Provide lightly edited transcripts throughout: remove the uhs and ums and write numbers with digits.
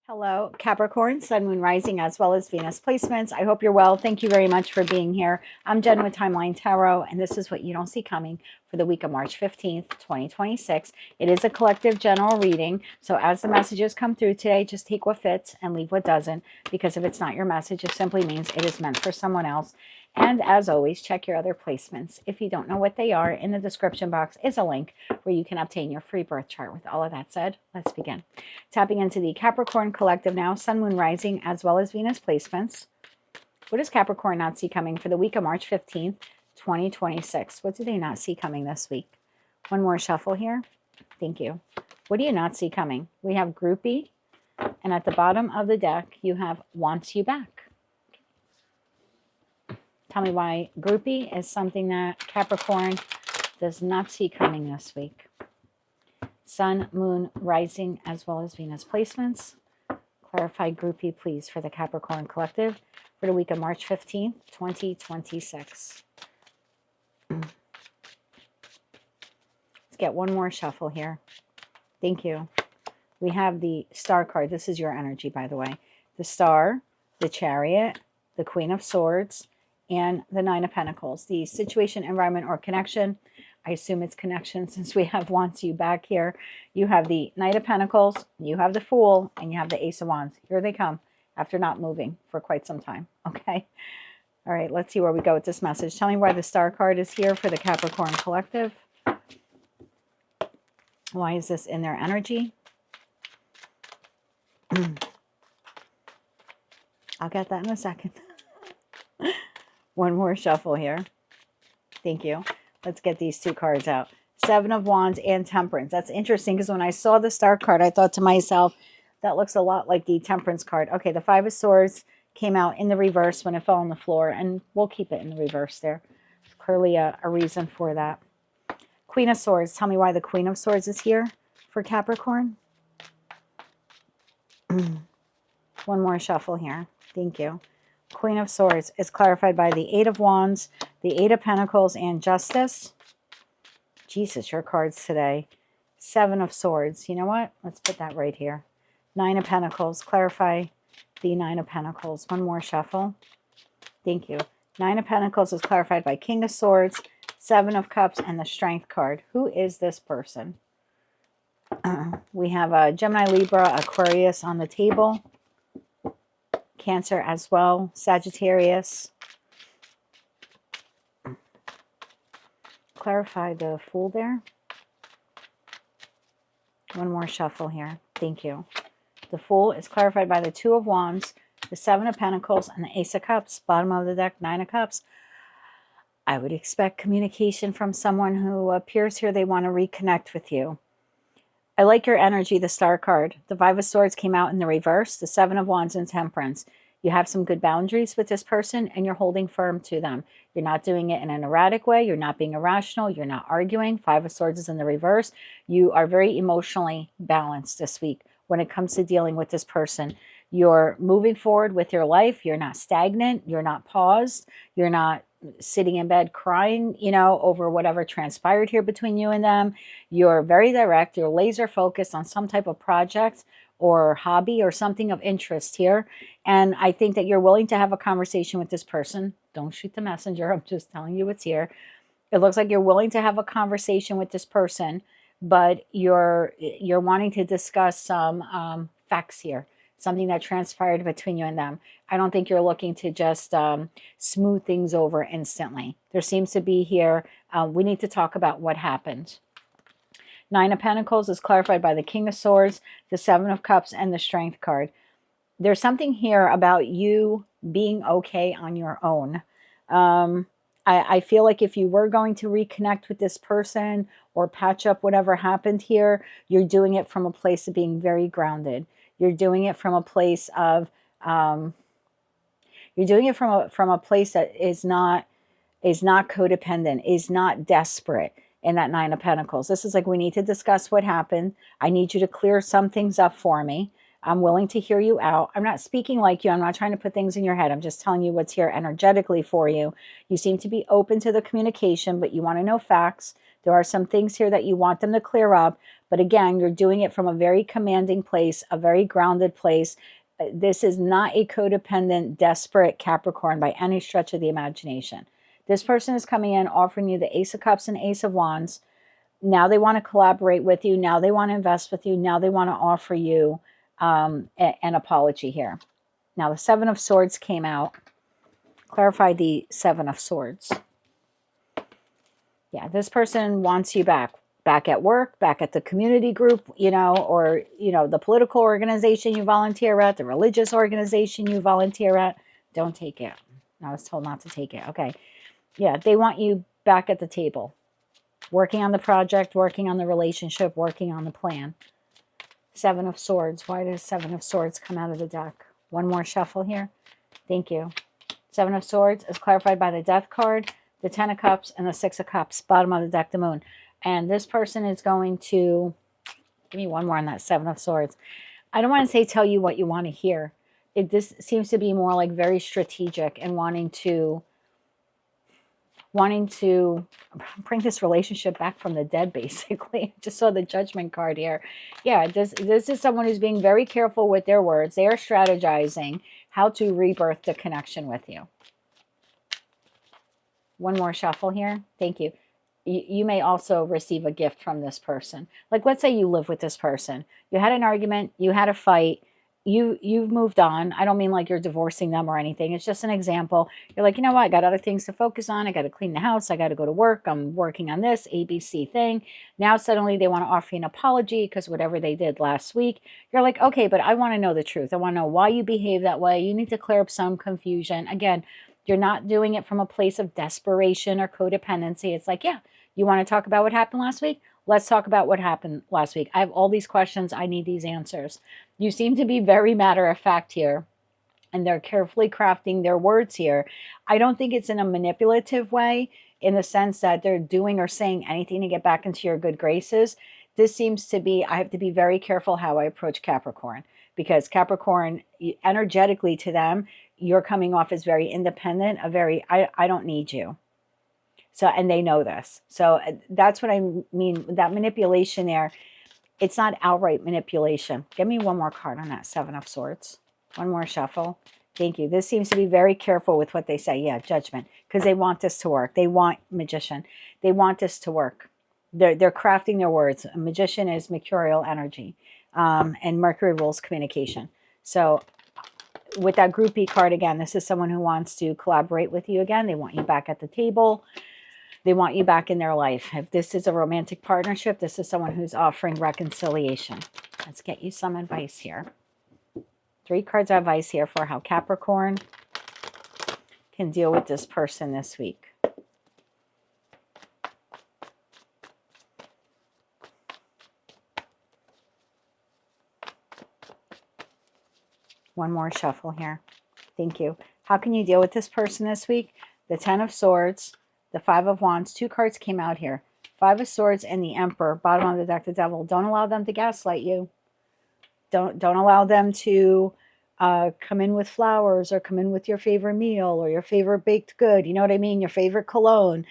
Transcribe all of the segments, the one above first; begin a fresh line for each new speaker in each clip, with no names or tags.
Hello, Capricorn, Sun, Moon, Rising, as well as Venus placements. I hope you're well. Thank you very much for being here. I'm Jen with Timeline Tarot, and this is what you don't see coming for the week of March 15th, 2026. It is a collective general reading, so as the messages come through today, just take what fits and leave what doesn't, because if it's not your message, it simply means it is meant for someone else. And as always, check your other placements. If you don't know what they are, in the description box is a link where you can obtain your free birth chart. With all of that said, let's begin. Tapping into the Capricorn collective now, Sun, Moon, Rising, as well as Venus placements. What does Capricorn not see coming for the week of March 15th, 2026? What do they not see coming this week? One more shuffle here. Thank you. What do you not see coming? We have groupie, and at the bottom of the deck, you have wants you back. Tell me why groupie is something that Capricorn does not see coming this week. Sun, Moon, Rising, as well as Venus placements. Clarify groupie, please, for the Capricorn collective for the week of March 15th, 2026. Let's get one more shuffle here. Thank you. We have the Star card. This is your energy, by the way. The Star, the Chariot, the Queen of Swords, and the Nine of Pentacles. The situation, environment, or connection. I assume it's connection since we have wants you back here. You have the Knight of Pentacles, you have the Fool, and you have the Ace of Wands. Here they come after not moving for quite some time. Okay. All right, let's see where we go with this message. Tell me why the Star card is here for the Capricorn collective. Why is this in their energy? I'll get that in a second. One more shuffle here. Thank you. Let's get these two cards out. Seven of Wands and Temperance. That's interesting because when I saw the Star card, I thought to myself, that looks a lot like the Temperance card. Okay, the Five of Swords came out in the reverse when it fell on the floor, and we'll keep it in the reverse there. There's clearly a reason for that. Queen of Swords. Tell me why the Queen of Swords is here for Capricorn. One more shuffle here. Thank you. Queen of Swords is clarified by the Eight of Wands, the Eight of Pentacles, and Justice. Jesus, your cards today. Seven of Swords. You know what? Let's put that right here. Nine of Pentacles. Clarify the Nine of Pentacles. One more shuffle. Thank you. Nine of Pentacles is clarified by King of Swords, Seven of Cups, and the Strength card. Who is this person? We have a Gemini, Libra, Aquarius on the table. Cancer as well, Sagittarius. Clarify the Fool there. One more shuffle here. Thank you. The Fool is clarified by the Two of Wands, the Seven of Pentacles, and the Ace of Cups. Bottom of the deck, Nine of Cups. I would expect communication from someone who appears here they want to reconnect with you. I like your energy, the Star card. The Five of Swords came out in the reverse, the Seven of Wands and Temperance. You have some good boundaries with this person, and you're holding firm to them. You're not doing it in an erratic way. You're not being irrational. You're not arguing. Five of Swords is in the reverse. You are very emotionally balanced this week when it comes to dealing with this person. You're moving forward with your life. You're not stagnant. You're not paused. You're not sitting in bed crying, over whatever transpired here between you and them. You're very direct. You're laser focused on some type of project or hobby or something of interest here. And I think that you're willing to have a conversation with this person. Don't shoot the messenger. I'm just telling you what's here. It looks like you're willing to have a conversation with this person, but you're wanting to discuss some facts here. Something that transpired between you and them. I don't think you're looking to just smooth things over instantly. There seems to be here, we need to talk about what happened. Nine of Pentacles is clarified by the King of Swords, the Seven of Cups, and the Strength card. There's something here about you being okay on your own. I feel like if you were going to reconnect with this person or patch up whatever happened here, you're doing it from a place of being very grounded. You're doing it from a place of, you're doing it from a place that is not codependent, is not desperate in that Nine of Pentacles. This is like, we need to discuss what happened. I need you to clear some things up for me. I'm willing to hear you out. I'm not speaking like you. I'm not trying to put things in your head. I'm just telling you what's here energetically for you. You seem to be open to the communication, but you want to know facts. There are some things here that you want them to clear up, But again, you're doing it from a very commanding place, a very grounded place. This is not a codependent, desperate Capricorn by any stretch of the imagination. This person is coming in offering you the Ace of Cups and Ace of Wands. Now they want to collaborate with you. Now they want to invest with you. Now they want to offer you an apology here. Now the Seven of Swords came out. Clarify the Seven of Swords. Yeah, this person wants you back at work, back at the community group, or, the political organization you volunteer at, the religious organization you volunteer at. Don't take it. I was told not to take it. Okay. Yeah, they want you back at the table, working on the project, working on the relationship, working on the plan. Seven of Swords. Why does Seven of Swords come out of the deck? One more shuffle here. Thank you. Seven of Swords is clarified by the Death card, the Ten of Cups, and the Six of Cups. Bottom of the deck, the Moon. And this person is going to, give me one more on that Seven of Swords. I don't want to say tell you what you want to hear. This seems to be more like very strategic and wanting to bring this relationship back from the dead, basically. Just saw the Judgment card here. Yeah, this is someone who's being very careful with their words. They are strategizing how to rebirth the connection with you. One more shuffle here. Thank you. You may also receive a gift from this person. Like, let's say you live with this person. You had an argument. You had a fight. You've moved on. I don't mean like you're divorcing them or anything. It's just an example. You're like, you know what? I got other things to focus on. I got to clean the house. I got to go to work. I'm working on this ABC thing. Now suddenly they want to offer you an apology because whatever they did last week. You're like, okay, but I want to know the truth. I want to know why you behave that way. You need to clear up some confusion. Again, you're not doing it from a place of desperation or codependency. It's like, yeah, you want to talk about what happened last week? Let's talk about what happened last week. I have all these questions. I need these answers. You seem to be very matter of fact here, and they're carefully crafting their words here. I don't think it's in a manipulative way in the sense that they're doing or saying anything to get back into your good graces. This seems to be, I have to be very careful how I approach Capricorn, because Capricorn, energetically to them, you're coming off as very independent, I don't need you. So, and they know this. So that's what I mean. That manipulation there, it's not outright manipulation. Give me one more card on that Seven of Swords. One more shuffle. Thank you. This seems to be very careful with what they say. Yeah, Judgment. Because they want this to work. They want Magician. They want this to work. They're crafting their words. A Magician is mercurial energy. And Mercury rules communication. So with that groupie card, again, this is someone who wants to collaborate with you again. They want you back at the table. They want you back in their life. If this is a romantic partnership, this is someone who's offering reconciliation. Let's get you some advice here. 3 cards of advice here for how Capricorn can deal with this person this week. One more shuffle here. Thank you. How can you deal with this person this week? The Ten of Swords, the Five of Wands. 2 cards came out here. 5 of Swords and the Emperor. Bottom of the deck, the Devil. Don't allow them to gaslight you. Don't allow them to come in with flowers or come in with your favorite meal or your favorite baked good. You know what I mean? Your favorite cologne.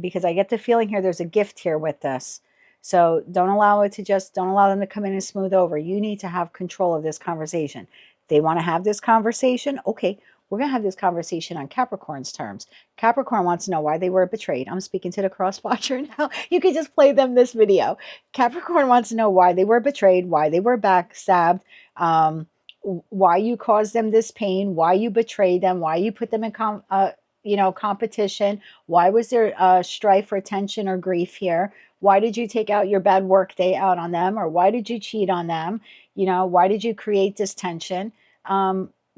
Because I get the feeling here there's a gift here with this. So don't allow them to come in and smooth over. You need to have control of this conversation. If they want to have this conversation, okay, we're going to have this conversation on Capricorn's terms. Capricorn wants to know why they were betrayed. I'm speaking to the cross-watcher now. You can just play them this video. Capricorn wants to know why they were betrayed, why they were backstabbed, why you caused them this pain, why you betrayed them, why you put them in competition, why was there strife or tension or grief here? Why did you take out your bad work day out on them? Or why did you cheat on them? Why did you create this tension?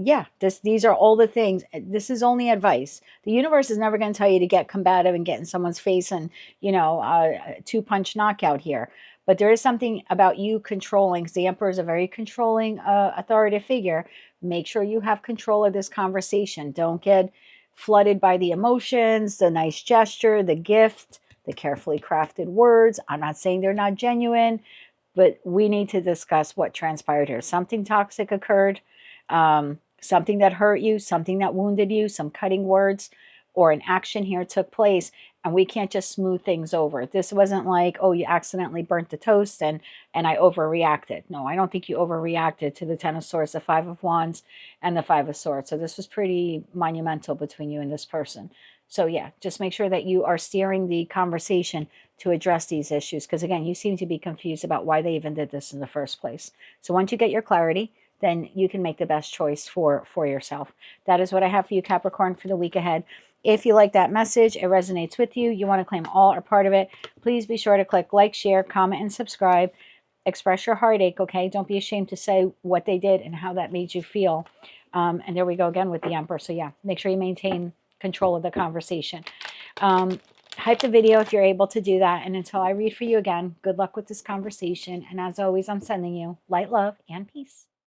Yeah, these are all the things. This is only advice. The universe is never going to tell you to get combative and get in someone's face and, 2-punch knockout here. But there is something about you controlling, because the Emperor is a very controlling, authoritative figure. Make sure you have control of this conversation. Don't get flooded by the emotions, the nice gesture, the gift, the carefully crafted words. I'm not saying they're not genuine, but we need to discuss what transpired here. Something toxic occurred. Something that hurt you, something that wounded you, some cutting words, or an action here took place. And we can't just smooth things over. This wasn't like, oh, you accidentally burnt the toast and I overreacted. No, I don't think you overreacted to the Ten of Swords, the Five of Wands, and the Five of Swords. So this was pretty monumental between you and this person. So yeah, just make sure that you are steering the conversation to address these issues. Because again, you seem to be confused about why they even did this in the first place. So once you get your clarity, then you can make the best choice for yourself. That is what I have for you, Capricorn, for the week ahead. If you like that message, it resonates with you, you want to claim all or part of it, please be sure to click like, share, comment, and subscribe. Express your heartache, okay? Don't be ashamed to say what they did and how that made you feel. And there we go again with the Emperor. So yeah, make sure you maintain control of the conversation. Hype the video if you're able to do that. And until I read for you again, good luck with this conversation. And as always, I'm sending you light, love, and peace.